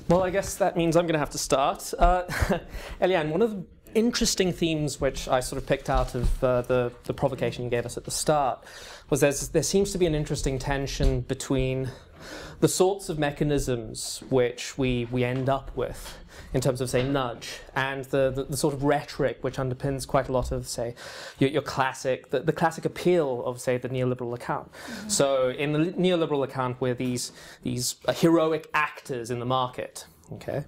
Well, I guess that means I'm going to have to start. Eliane, one of the interesting themes which I sort of picked out of the provocation you gave us at the start was there seems to be an interesting tension between the sorts of mechanisms which we end up with in terms of, say, nudge, and the sort of rhetoric which underpins quite a lot of, say, your classic, the classic appeal of, say, the neoliberal account. Mm-hmm. So in the neoliberal account, we're these heroic actors in the market, okay?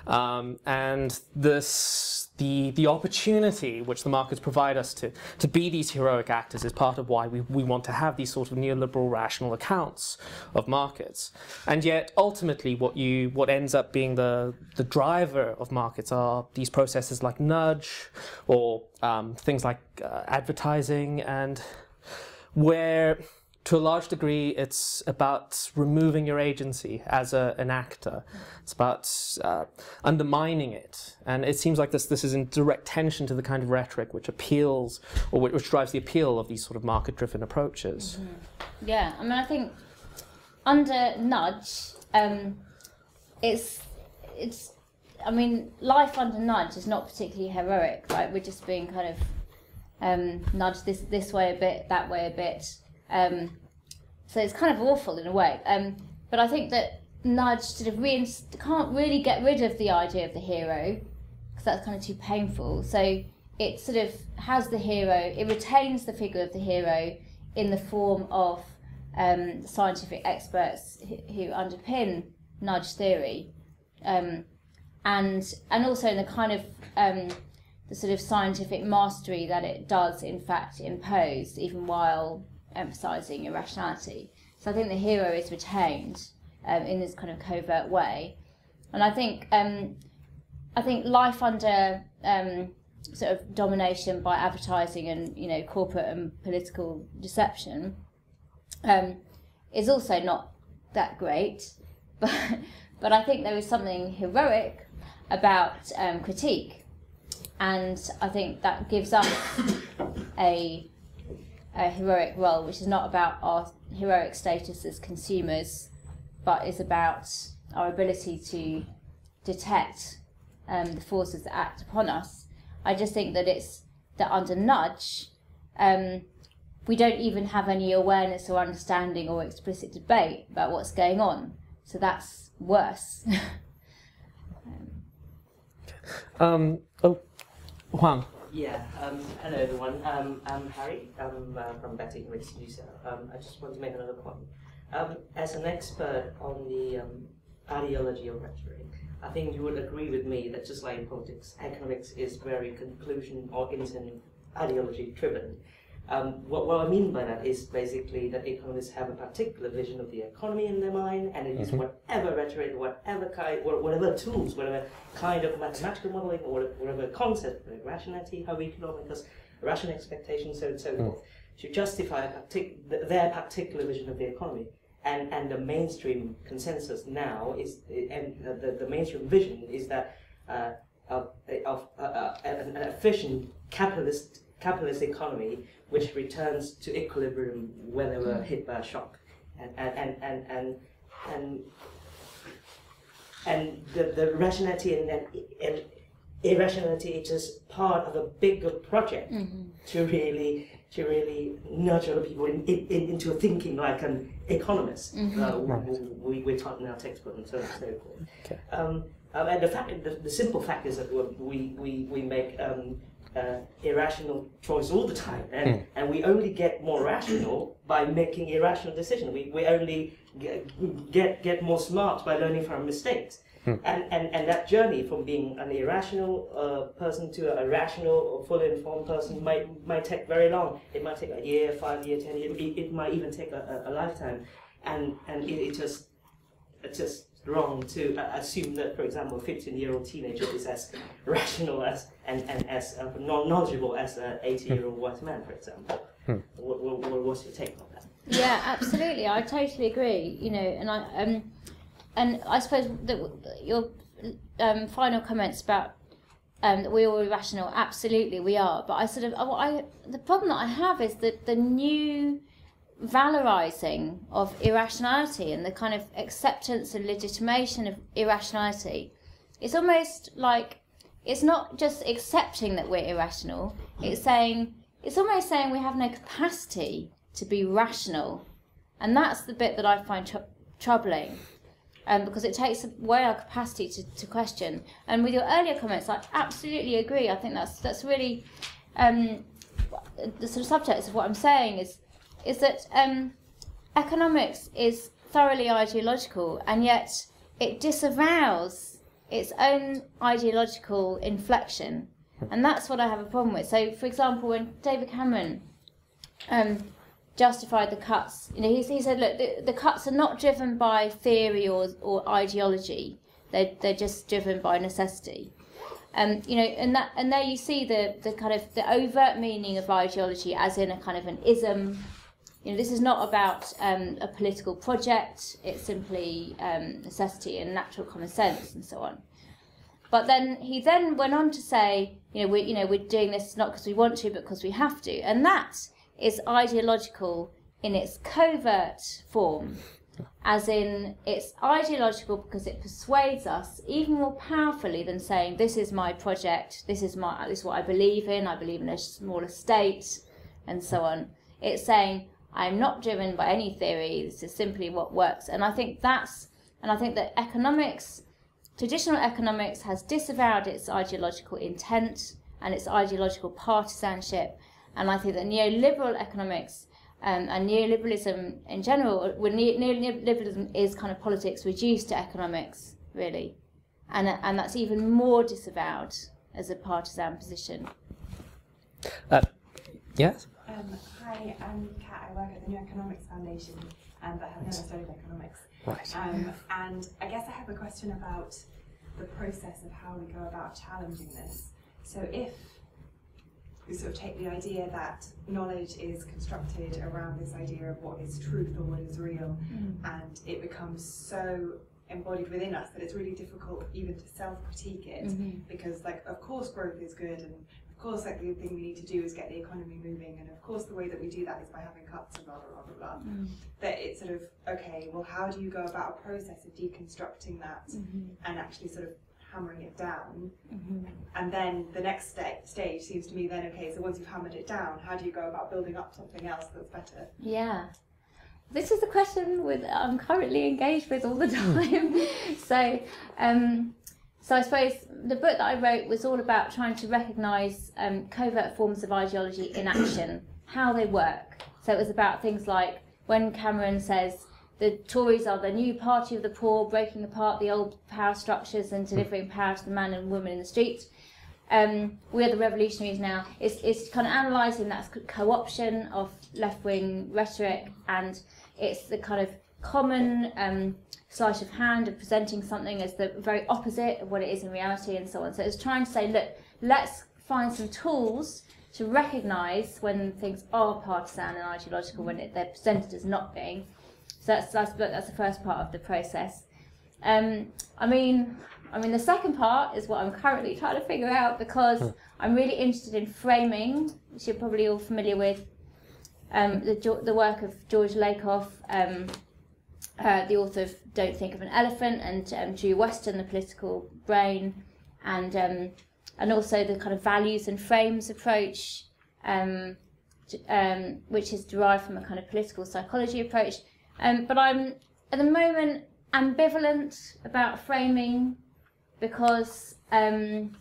And the opportunity which the markets provide us to be these heroic actors is part of why we want to have these sort of neoliberal rational accounts of markets. And yet ultimately what ends up being the driver of markets are these processes like nudge or things like advertising, and where to a large degree it's about removing your agency as an actor. It's about undermining it, and it seems like this is in direct tension to the kind of rhetoric which appeals, or which drives the appeal of these sort of market-driven approaches. Mm-hmm. Yeah, I mean, I think under nudge, I mean, life under nudge is not particularly heroic, right? We're just being kind of nudged this way a bit, that way a bit. So it's kind of awful in a way. But I think that nudge sort of can't really get rid of the idea of the hero, because that's kind of too painful. So it sort of has the hero, it retains the figure of the hero in the form of scientific experts who underpin nudge theory, and also in the kind of the sort of scientific mastery that it does in fact impose, even while emphasising irrationality. So I think the hero is retained in this kind of covert way, and I think life under sort of domination by advertising and corporate and political deception is also not that great, but I think there is something heroic about critique, and I think that gives us a heroic role, which is not about our heroic status as consumers, but is about our ability to detect the forces that act upon us. I just think that that under nudge, we don't even have any awareness or understanding or explicit debate about what's going on. So that's worse. Juan. Yeah, hello everyone. I'm Harry. I'm from Better English User. I just want to make another point. As an expert on the ideology of rhetoric, I think you would agree with me that just like in politics, economics is very conclusion or intent ideology driven. What I mean by that is basically that economists have a particular vision of the economy in their mind, and they use whatever rhetoric, whatever tools, whatever kind of mathematical modeling, or whatever concept, like rationality, how economicus, rational expectations, so on and so forth, to justify their particular vision of the economy. And the mainstream consensus now is, and the mainstream vision is that of an efficient capitalist economy which returns to equilibrium whenever hit by a shock, and the rationality and irrationality is just part of a bigger project to really nurture the people into thinking like an economist. We taught in our textbook and so on and so forth. Okay. And the simple fact is that we make irrational choice all the time, and we only get more rational by making irrational decisions. We only get more smart by learning from mistakes. And that journey from being an irrational person to a rational or fully informed person might take very long. It might take a year, 5 years, 10 years. It might even take a lifetime. And it's just wrong to assume that, for example, a 15-year-old teenager is as rational as and as knowledgeable as an 80-year-old white man, for example. What's your take on that? Yeah, absolutely. I totally agree. And I suppose that your final comments about that we're all irrational, absolutely we are. But the problem that I have is that the new valorizing of irrationality and the kind of acceptance and legitimation of irrationality. It's almost like it's not just accepting that we're irrational, it's almost saying we have no capacity to be rational. And that's the bit that I find troubling, because it takes away our capacity to question. And with your earlier comments, I absolutely agree. I think that's really the sort of subtext of what I'm saying is that economics is thoroughly ideological, and yet it disavows its own ideological inflection. And that's what I have a problem with. So, for example, when David Cameron justified the cuts, he said, look, the cuts are not driven by theory or ideology. They're just driven by necessity. And there you see the kind of the overt meaning of ideology as in a kind of an ism. This is not about a political project. It's simply necessity and natural common sense and so on. But then he went on to say, we're doing this not because we want to, but because we have to, and that is ideological in its covert form, as in it's ideological because it persuades us even more powerfully than saying this is my project, this is what I believe in a smaller state, and so on. It's saying I'm not driven by any theory. This is simply what works, and I think that economics. Traditional economics has disavowed its ideological intent and its ideological partisanship, and I think that neoliberal economics and neoliberalism in general, neoliberalism is kind of politics reduced to economics, really, and that's even more disavowed as a partisan position. Yes? Hi, I'm Kat. I work at the New Economics Foundation, but have never studied economics. Right. And I guess I have a question about the process of how we go about challenging this. So if we sort of take the idea that knowledge is constructed around this idea of what is truth or what is real, and it becomes so embodied within us that it's really difficult even to self-critique it, because of course growth is good, and of course the thing we need to do is get the economy moving, and of course the way that we do that is by having cuts and blah blah blah blah blah. That it's sort of, okay, well, how do you go about a process of deconstructing that and actually sort of hammering it down? And then the next stage seems to me then, okay, so once you've hammered it down, how do you go about building up something else that's better? Yeah. This is a question I'm currently engaged with all the time. So I suppose the book that I wrote was all about trying to recognise covert forms of ideology in action, how they work. So it was about things like when Cameron says the Tories are the new party of the poor, breaking apart the old power structures and delivering power to the man and woman in the street. We are the revolutionaries now. It's kind of analysing that co-option of left-wing rhetoric, and it's the kind of common sleight of hand of presenting something as the very opposite of what it is in reality, and so on. So it's trying to say, look, let's find some tools to recognise when things are partisan and ideological, when they're presented as not being. So that's the first part of the process. I mean, the second part is what I'm currently trying to figure out, because I'm really interested in framing, which you're probably all familiar with, the work of George Lakoff, the author of Don't Think of an Elephant, and Drew Weston, The Political Brain, and also the kind of values and frames approach, which is derived from a kind of political psychology approach. But I'm, at the moment, ambivalent about framing, because I'm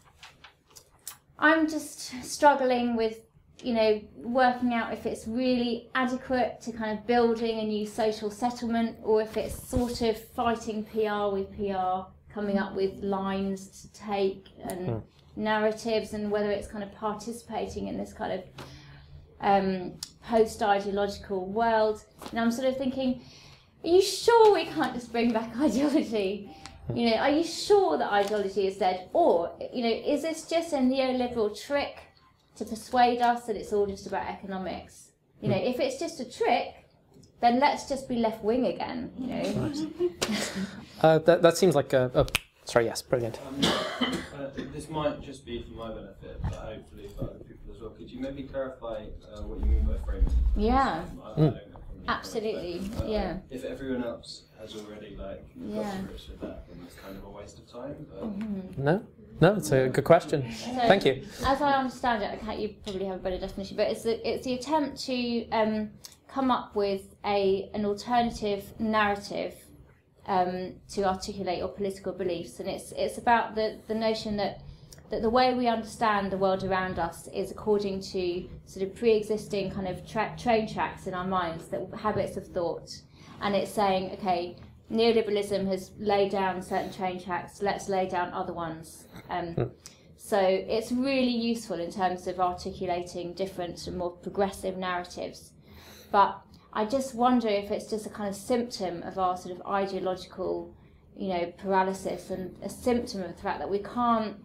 just struggling with, working out if it's really adequate to kind of building a new social settlement, or if it's sort of fighting PR with PR, coming up with lines to take and narratives, and whether it's kind of participating in this kind of post-ideological world. And I'm sort of thinking, are you sure we can't just bring back ideology? Are you sure that ideology is dead? Or, is this just a neoliberal trick to persuade us that it's all just about economics? If it's just a trick, then let's just be left-wing again, That seems like sorry, yes, brilliant. This might just be for my benefit, but hopefully for other people as well. Could you maybe clarify what you mean by framing? Yeah. I don't know from Absolutely, But, yeah. If everyone else has already like got to grips with that, then it's kind of a waste of time. But No, it's a good question. So, Thank you. As I understand it, you probably have a better definition, but it's the attempt to come up with an alternative narrative to articulate your political beliefs, and it's about the notion that the way we understand the world around us is according to sort of pre-existing kind of train tracks in our minds, that habits of thought, and it's saying, okay, neoliberalism has laid down certain train tracks, let's lay down other ones. So it's really useful in terms of articulating different and more progressive narratives. But I just wonder if it's just a kind of symptom of our sort of ideological, paralysis, and a symptom of the fact that we can't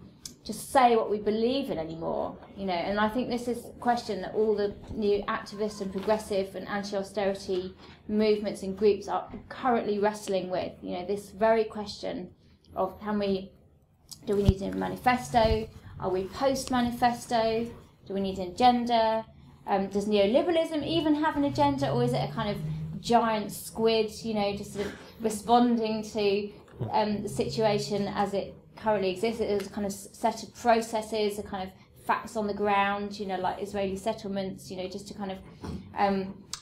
just say what we believe in anymore, And I think this is a question that all the new activist and progressive and anti-austerity movements and groups are currently wrestling with. This very question of do we need a manifesto? Are we post-manifesto? Do we need an agenda? Does neoliberalism even have an agenda, or is it a kind of giant squid, just sort of responding to the situation as it currently exists? There's a kind of set of processes, a kind of facts on the ground, like Israeli settlements, just to kind of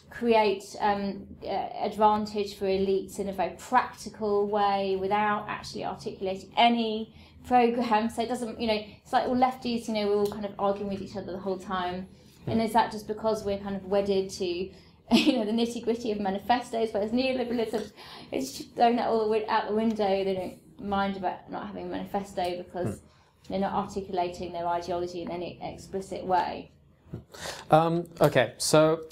create advantage for elites in a very practical way without actually articulating any program. So it doesn't, it's like all lefties, we're all kind of arguing with each other the whole time. And is that just because we're kind of wedded to, the nitty-gritty of manifestos, whereas neoliberalism, it's just thrown that all out the window. They don't mind about not having a manifesto because they're not articulating their ideology in any explicit way. Okay, so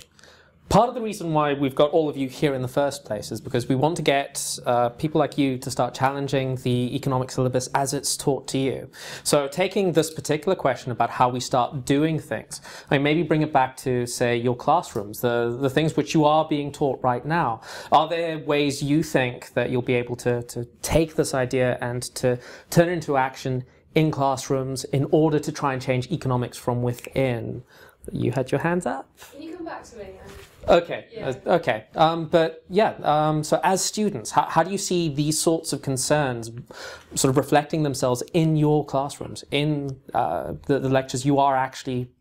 part of the reason why we've got all of you here in the first place is because we want to get people like you to start challenging the economic syllabus as it's taught to you. So taking this particular question about how we start doing things, maybe bring it back to, say, your classrooms, the things which you are being taught right now. Are there ways you think that you'll be able to take this idea and to turn it into action in classrooms in order to try and change economics from within? You had your hands up? Can you come back to me? Okay, Yeah. Okay. So as students, how do you see these sorts of concerns sort of reflecting themselves in your classrooms, in the lectures you are actually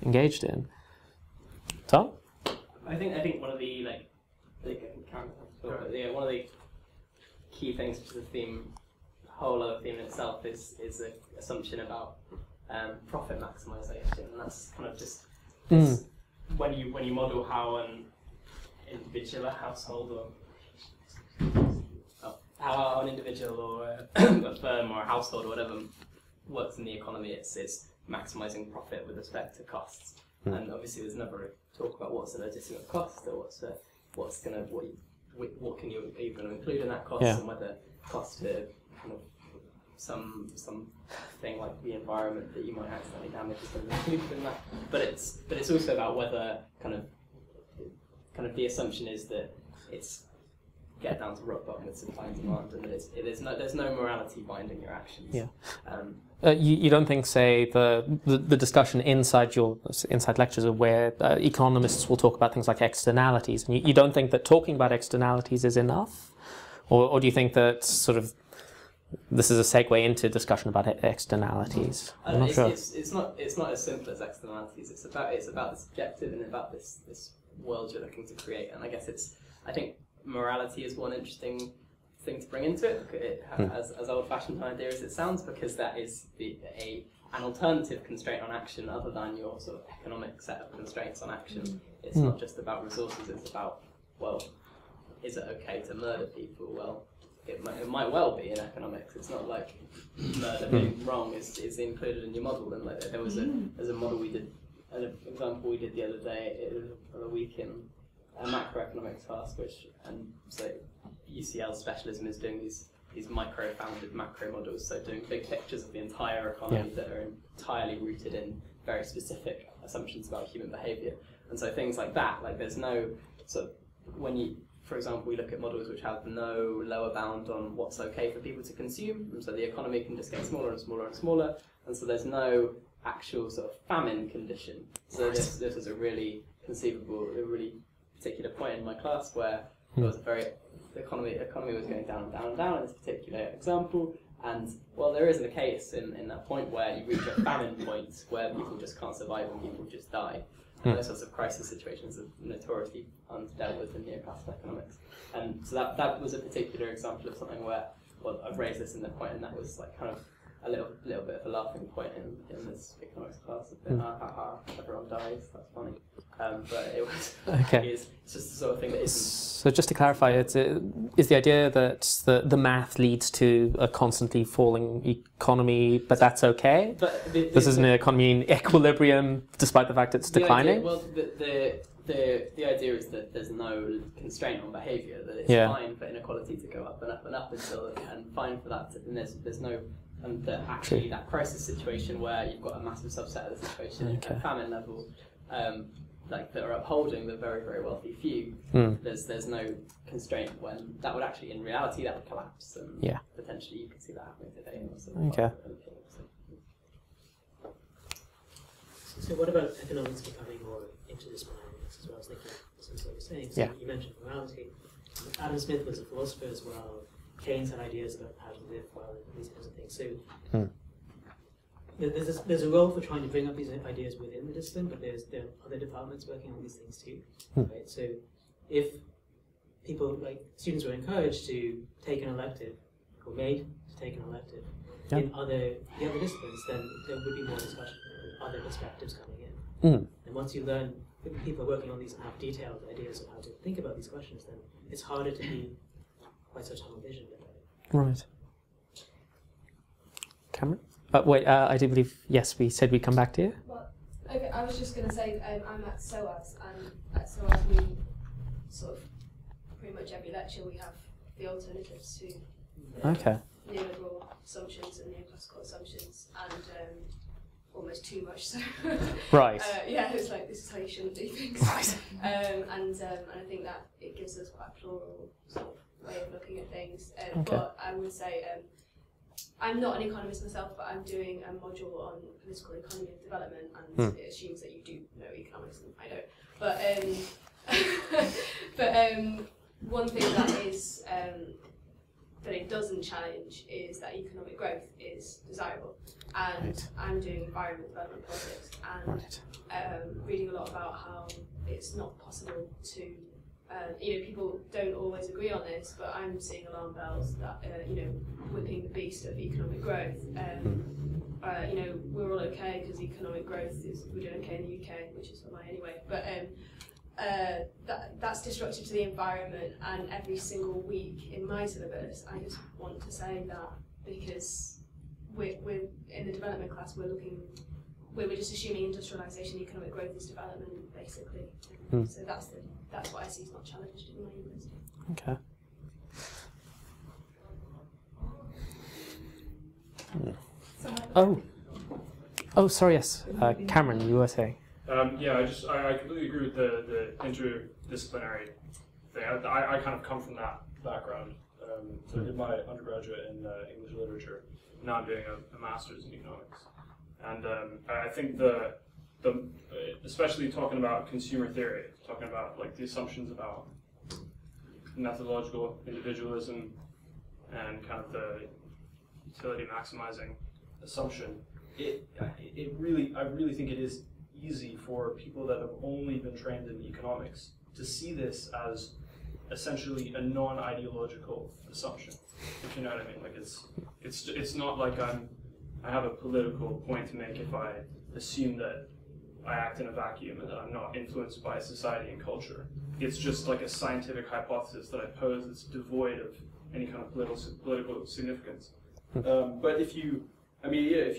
engaged in? Tom? I think one of the one of the key things to the theme, whole other theme in itself, is the assumption about profit maximization, and that's kind of just when you model how an individual, a household, or how an individual or a firm or a household or whatever works in the economy, it's maximizing profit with respect to costs. And obviously, there's never a talk about what's a legitimate cost, or what are you going to include in that cost, and whether costs to kind of some thing like the environment that you might accidentally damage is going to be included in that. But it's also about whether kind of the assumption is that it's get down to rock bottom with supply and demand, and that there's no morality binding your actions. Yeah. You don't think, say, the discussion inside lectures are where economists will talk about things like externalities, and you don't think that talking about externalities is enough, or do you think that sort of this is a segue into discussion about externalities? I'm not sure. It's not as simple as externalities. It's about the subjective and about this world you're looking to create. And I guess I think morality is one interesting thing to bring into it, as old-fashioned an idea as it sounds, because that is an alternative constraint on action other than your sort of economic set of constraints on action. It's not just about resources. It's about, well, is it okay to murder people? Well, it might well be in economics. It's not like murder being wrong is included in your model. And like there's a model we did, an example we did the other day, the week in a macroeconomics class, and so UCL specialism is doing these micro-founded macro models, so doing big pictures of the entire economy that are entirely rooted in very specific assumptions about human behaviour. And so things like that, like there's no sort of, for example, we look at models which have no lower bound on what's okay for people to consume, and so the economy can just get smaller and smaller and smaller, and so there's no actual sort of famine condition. So this is a really conceivable, a really particular point in my class where there was the economy was going down and down and down in this particular example, and well, there isn't a case in that point where you reach a famine point where people just can't survive and people just die. And those sorts of crisis situations are notoriously undealt with in neoclassical economics. And so that was a particular example of something where, well, I've raised this in the point, and that was like kind of a little bit of a laughing point in this economics class. A bit, everyone dies, that's funny. But it was, it's just the sort of thing that isn't... So just to clarify, is the idea that the math leads to a constantly falling economy, but that's okay? But this is an economy in equilibrium, despite the fact it's declining? The idea is that there's no constraint on behaviour, that it's fine for inequality to go up and up and up and fine for that, and there's no... And that actually that crisis situation where you've got a massive subset of the situation at famine level, like that are upholding the very, very wealthy few, there's no constraint when that would actually, in reality, that would collapse, and potentially you could see that happening today. So what about economics becoming more interdisciplinary? This is what I was thinking, this is what you're saying. So you mentioned morality. Adam Smith was a philosopher as well. Keynes had ideas about how to live well and these kinds of things. So there's a role for trying to bring up these ideas within the discipline, but there are other departments working on these things too. Right? So if people, like students, were encouraged to take an elective, or made to take an elective in the other disciplines, then there would be more discussion with other perspectives coming in. And once you learn, if people are working on these and have detailed ideas of how to think about these questions, then it's harder to be quite so tunnel vision about it. Right. Cameron? Wait, I do believe, yes, we said we'd come back to you. Well, okay, I was just going to say, I'm at SOAS, and at SOAS we sort of, pretty much every lecture we have the alternatives to neoliberal assumptions and neoclassical assumptions, and almost too much so. Right. It's like, this is how you shouldn't do things. Right. And I think that it gives us quite a plural sort of way of looking at things. But I would say, I'm not an economist myself, but I'm doing a module on political economy and development, and it assumes that you do know economics, and I don't. But one thing that is that it doesn't challenge is that economic growth is desirable, and I'm doing environment development projects and reading a lot about how it's not possible to. People don't always agree on this, but I'm seeing alarm bells that, whipping the beast of economic growth. We're all okay because economic growth we're doing okay in the UK, which is fine anyway. But that's disruptive to the environment, and every single week in my syllabus, I just want to say that because we're in the development class, we're just assuming industrialisation, economic growth is development, basically. So that's what I see is not challenged in my university. Okay. Oh, sorry. Yes, Cameron, you were saying. I completely agree with the interdisciplinary thing. I kind of come from that background. So I did my undergraduate in English literature. Now I'm doing a master's in economics. And I think especially talking about consumer theory, talking about like the assumptions about methodological individualism and kind of the utility maximizing assumption, I really think it is easy for people that have only been trained in economics to see this as essentially a non-ideological assumption, if you know what I mean. Like it's not like I have a political point to make if I assume that I act in a vacuum and that I'm not influenced by society and culture. It's just like a scientific hypothesis that I pose that's devoid of any kind of political significance. But if you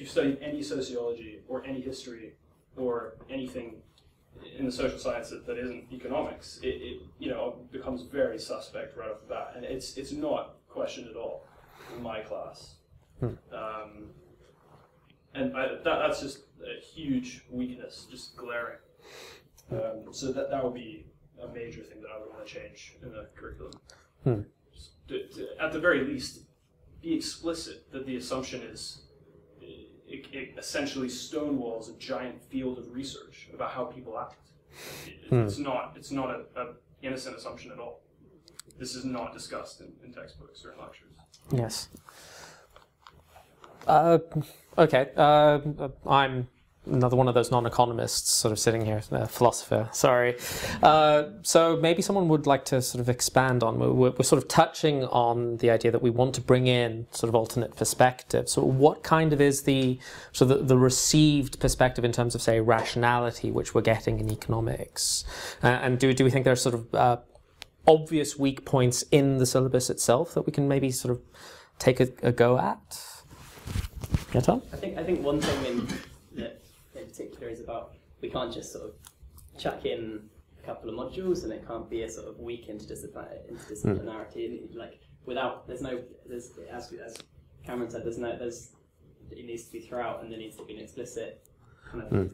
study any sociology or any history or anything in the social sciences that isn't economics, it becomes very suspect right off the bat, and it's not questioned at all in my class. And that's just a huge weakness, just glaring. So that would be a major thing that I would want to change in the curriculum. At the very least, be explicit that the assumption is it essentially stonewalls a giant field of research about how people act. It's not a innocent assumption at all. This is not discussed in textbooks or in lectures. Yes. Okay. I'm another one of those non-economists sort of sitting here, philosopher, sorry. So maybe someone would like to sort of expand on, we're sort of touching on the idea that we want to bring in sort of alternate perspective. So what kind of is the received perspective in terms of, say, rationality, which we're getting in economics? And do we think there are sort of obvious weak points in the syllabus itself that we can maybe sort of take a go at? Yeah, Tom? I think one thing that in particular is about, we can't just sort of chuck in a couple of modules and it can't be a sort of weak interdisciplinarity. Like there's as Cameron said, it needs to be throughout, and there needs to be an explicit kind of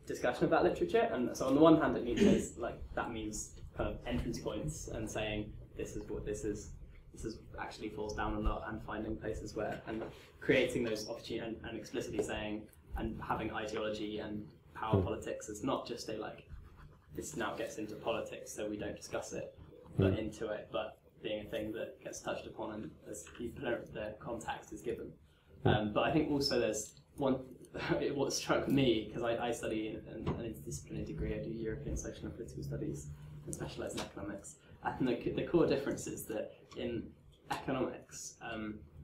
discussion about literature. And so on the one hand, it means that means kind of entrance points and saying this is what this is. This is actually falls down a lot, and finding places where, and creating those opportunities, and explicitly saying, and having ideology and power politics as not just this now gets into politics, so we don't discuss it, but into it, but being a thing that gets touched upon and as the context is given. But I think also there's one, what struck me, because I study an interdisciplinary degree, I do European social and political studies and specialise in economics. I think the core difference is that in economics,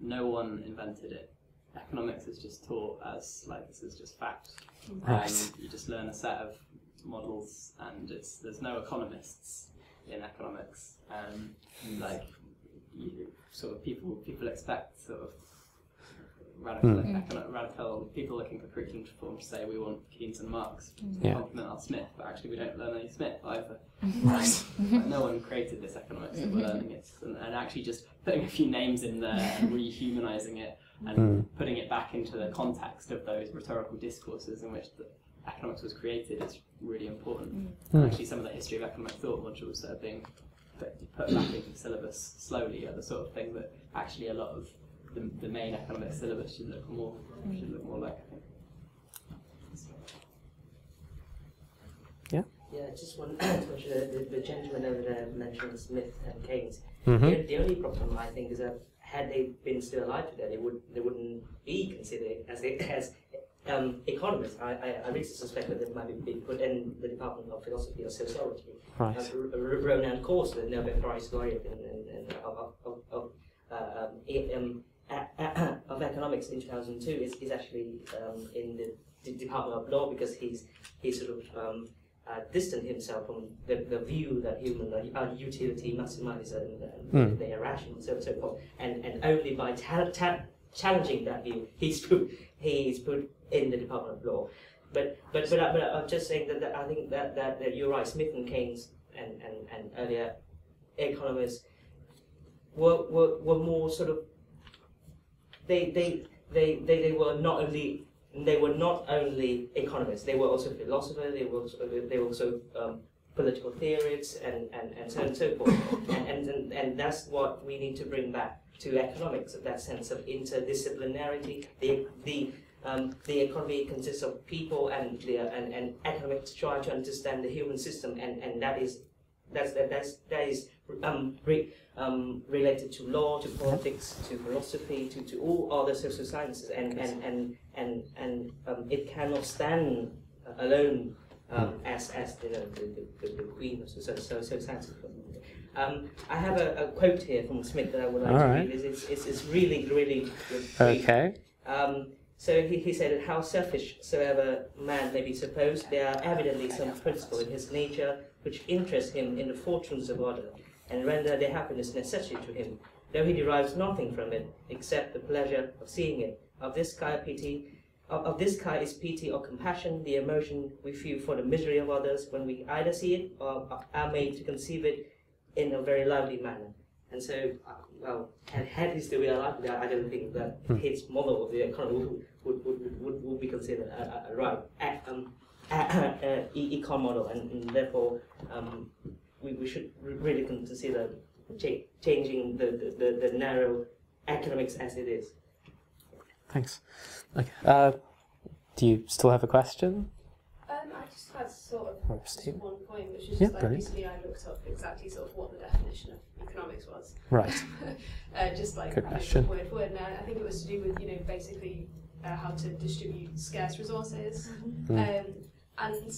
no one invented it. Economics is just taught as this is just fact. You just learn a set of models, and there's no economists in economics. People expect sort of radical people looking for curriculum reform to say we want Keynes and Marx to complement our Smith, but actually we don't learn any Smith either. No one created this economics that we're learning it, and actually just putting a few names in there and rehumanising it and putting it back into the context of those rhetorical discourses in which the economics was created is really important. And actually some of the history of economic thought modules that are being put back into the syllabus slowly are the sort of thing that actually a lot of the main academic syllabus should look more like, I think. Yeah. Yeah, I just want to mention the gentleman over there mentioned Smith and Keynes. Mm-hmm. The only problem I think is that had they been still alive today, they wouldn't be considered as economists. I really suspect that they might be put in the Department of Philosophy or Sociology. Right. Ronan Coase, the Nobel Prize laureate of economics in 2002, is actually in the Department of Law, because he sort of distanced himself from the view that human utility maximizes and they are rational and so forth, and only by challenging that view he's put in the Department of Law. But I'm just saying that I think that you're right. Smith and Keynes and earlier economists were more sort of they were not only economists, they were also philosophers, they were also political theorists and so on and so forth. and that's what we need to bring back to economics, that sense of interdisciplinarity. The economy consists of people, and economics try to understand the human system, and that is related to law, to politics, to philosophy, to all other social sciences, and it cannot stand alone as the queen of social sciences. I have a quote here from Smith that I would like to read. It's really brief. Okay. So he said, "How selfish soever man may be supposed, there are evidently some principle in his nature which interest him in the fortunes of others, and render their happiness necessary to him, though he derives nothing from it except the pleasure of seeing it. Of this kind is pity or compassion, the emotion we feel for the misery of others when we either see it or are made to conceive it in a very lively manner." And so, had he still been alive, I don't think that his model of the economy would be considered a right econ model, and therefore we should really consider changing the narrow economics as it is. Thanks. Okay. Do you still have a question? I just had sort of just Steve. one point, which is Yeah, just like brilliant. recently I looked up exactly sort of what the definition of economics was. Right. Just like Good question. word for word. And I think it was to do with, you know, basically how to distribute scarce resources. And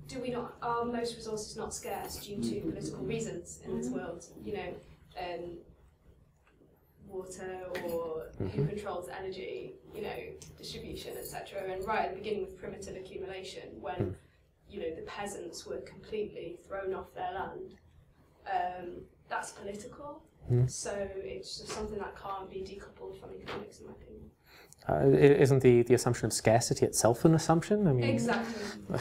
do we not, are most resources not scarce due to political reasons in this world? You know, water or who controls energy, you know, distribution, etc. And right at the beginning with primitive accumulation, when you know the peasants were completely thrown off their land, that's political. So it's just something that can't be decoupled from economics, in my opinion. Isn't the assumption of scarcity itself an assumption? I mean, Exactly.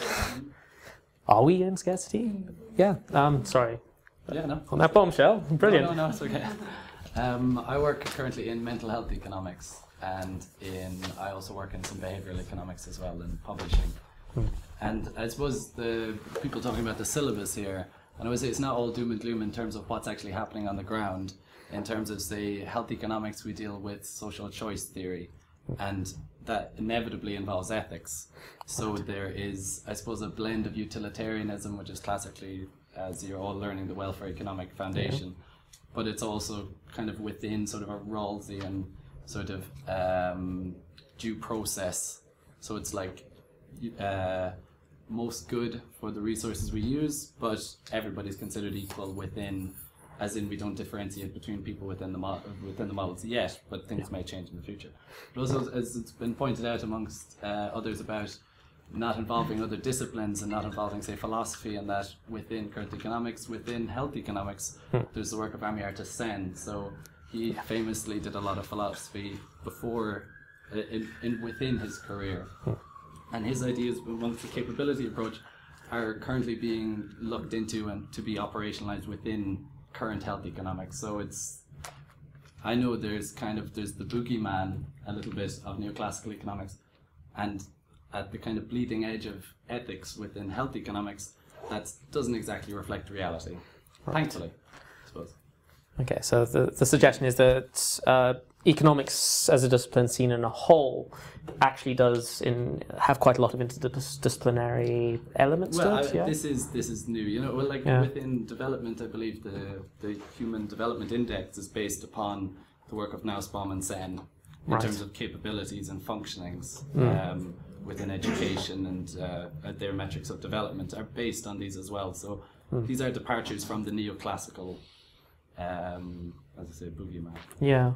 are we in scarcity? Yeah. Sorry. Yeah, no. On that bombshell, brilliant. No, it's okay. I work currently in mental health economics, and I also work in some behavioural economics as well, in publishing. And I suppose the people talking about the syllabus here, and I would say it's not all doom and gloom in terms of what's actually happening on the ground. In terms of, say, health economics, we deal with social choice theory, and that inevitably involves ethics. So there is, I suppose, a blend of utilitarianism, which is classically, as you're all learning, the welfare economic foundation, but it's also kind of within sort of a Rawlsian sort of due process. So it's like most good for the resources we use, but everybody's considered equal within, as in we don't differentiate between people within the models yet, but things may change in the future. But also, as it's been pointed out amongst others about not involving other disciplines and not involving, say, philosophy, and that within current economics, within health economics, there's the work of Amiarta Sen. So he famously did a lot of philosophy before, within his career. And his ideas, amongst the capability approach, are currently being looked into and to be operationalized within current health economics. So it's, I know there's the boogeyman a little bit of neoclassical economics, and at the kind of bleeding edge of ethics within health economics, that doesn't exactly reflect reality, thankfully, I suppose. Okay, so the suggestion is that economics as a discipline seen in a whole actually does have quite a lot of interdisciplinary elements to it. Yeah? This is new. You know, well, like within development, I believe the Human Development Index is based upon the work of Nussbaum and Sen in terms of capabilities and functionings within education, and their metrics of development are based on these as well. So these are departures from the neoclassical, as I say, boogeyman. Yeah.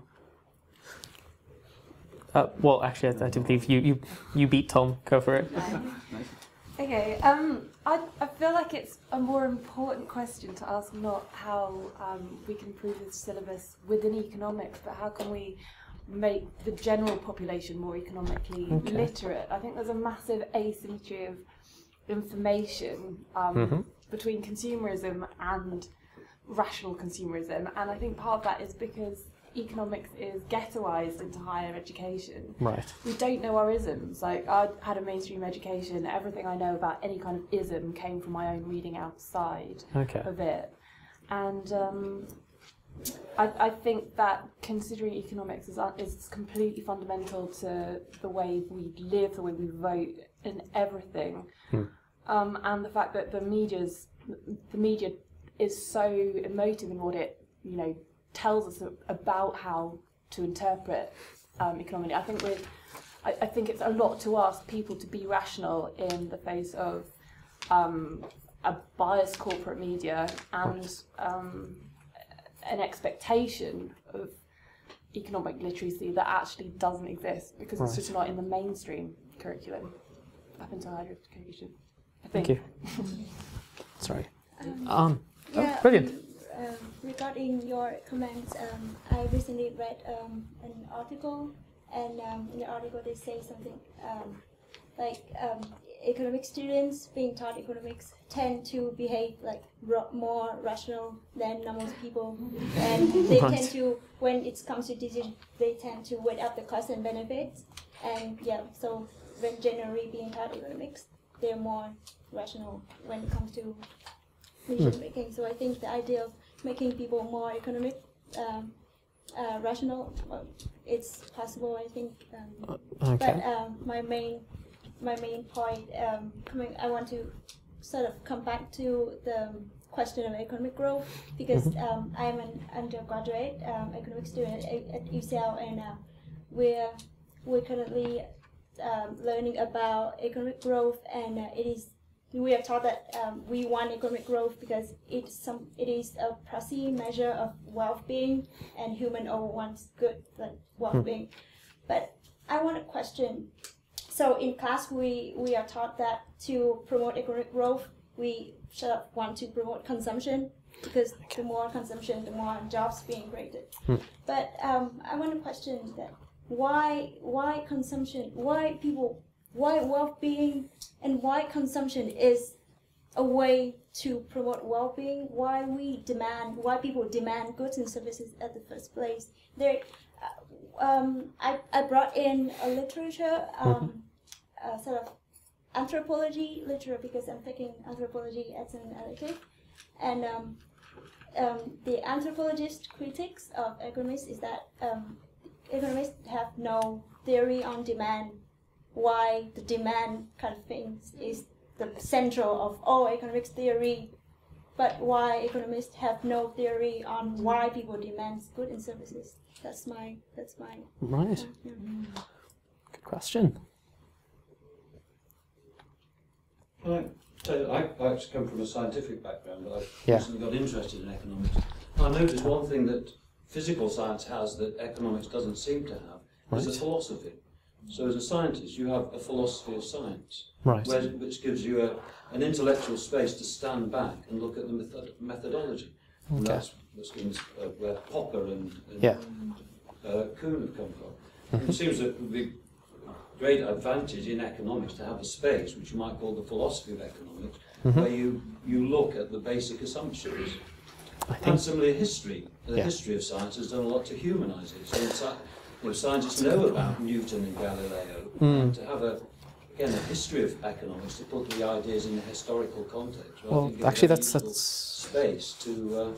Well, actually, I do believe you beat Tom. Go for it. Okay. I feel like it's a more important question to ask not how we can improve the syllabus within economics, but how can we make the general population more economically literate. I think there's a massive asymmetry of information between consumerism and rational consumerism, and I think part of that is because economics is ghettoized into higher education. Right. We don't know our isms. Like, I had a mainstream education. Everything I know about any kind of ism came from my own reading outside of it. And I think that considering economics is completely fundamental to the way we live, the way we vote, and everything. And the fact that the media is so emotive in what it, tells us about how to interpret economy. I think it's a lot to ask people to be rational in the face of a biased corporate media and an expectation of economic literacy that actually doesn't exist because it's just not in the mainstream curriculum up until higher education, I think. Thank you. Sorry. Brilliant. Regarding your comments, I recently read an article, and in the article they say something like economic students being taught economics tend to behave like more rational than normal people, and they tend to, when it comes to decisions, they tend to weigh up the costs and benefits, and so when generally being taught economics, they're more rational when it comes to decision making. So I think the idea of making people more rational, it's possible, I think. But my main my main point. I want to sort of come back to the question of economic growth, because I'm an undergraduate economic student at UCL, and we're currently learning about economic growth, and we are taught that we want economic growth because it is a perceived measure of well-being, and human all wants good well-being. But I want to question. So in class, we are taught that to promote economic growth, we sort of want to promote consumption, because the more consumption, the more jobs being created. But I want to question that why consumption, why well-being, and why consumption is a way to promote well-being, why people demand goods and services at the first place. I brought in a literature, sort of anthropology literature, because I'm taking anthropology as an elective, and the anthropologist critiques of economists is that economists have no theory on demand, why the demand kind of thing is the central of all economics theory, but why economists have no theory on why people demand goods and services. That's my right. Yeah. Good question. I actually come from a scientific background, but I recently got interested in economics. I noticed one thing that physical science has that economics doesn't seem to have, is a philosophy. So as a scientist, you have a philosophy of science, which gives you an intellectual space to stand back and look at the methodology. And that's where Popper and Kuhn have come from. It seems that it would be a great advantage in economics to have a space, which you might call the philosophy of economics, where you look at the basic assumptions. And similarly, history. The history of science has done a lot to humanise it. So scientists know about Newton and Galileo, and to have a history of economics, to put the ideas in a historical context. Well, actually, that's space to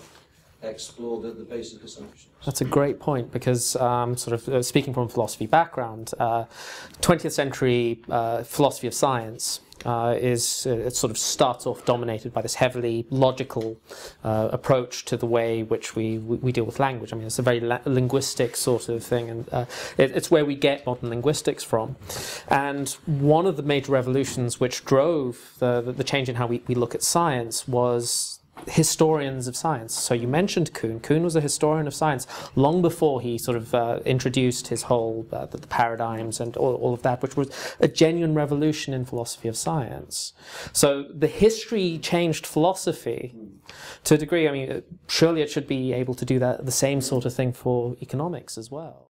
explore the basic assumptions. That's a great point, because sort of speaking from a philosophy background, 20th century philosophy of science it sort of starts off dominated by this heavily logical approach to the way which we deal with language. I mean, it's a very linguistic sort of thing, and it's where we get modern linguistics from. And one of the major revolutions which drove the change in how we look at science was historians of science. So you mentioned Kuhn. Kuhn was a historian of science long before he sort of introduced his whole the paradigms and all of that, which was a genuine revolution in philosophy of science. So the history changed philosophy to a degree. I mean, surely it should be able to do the same sort of thing for economics as well.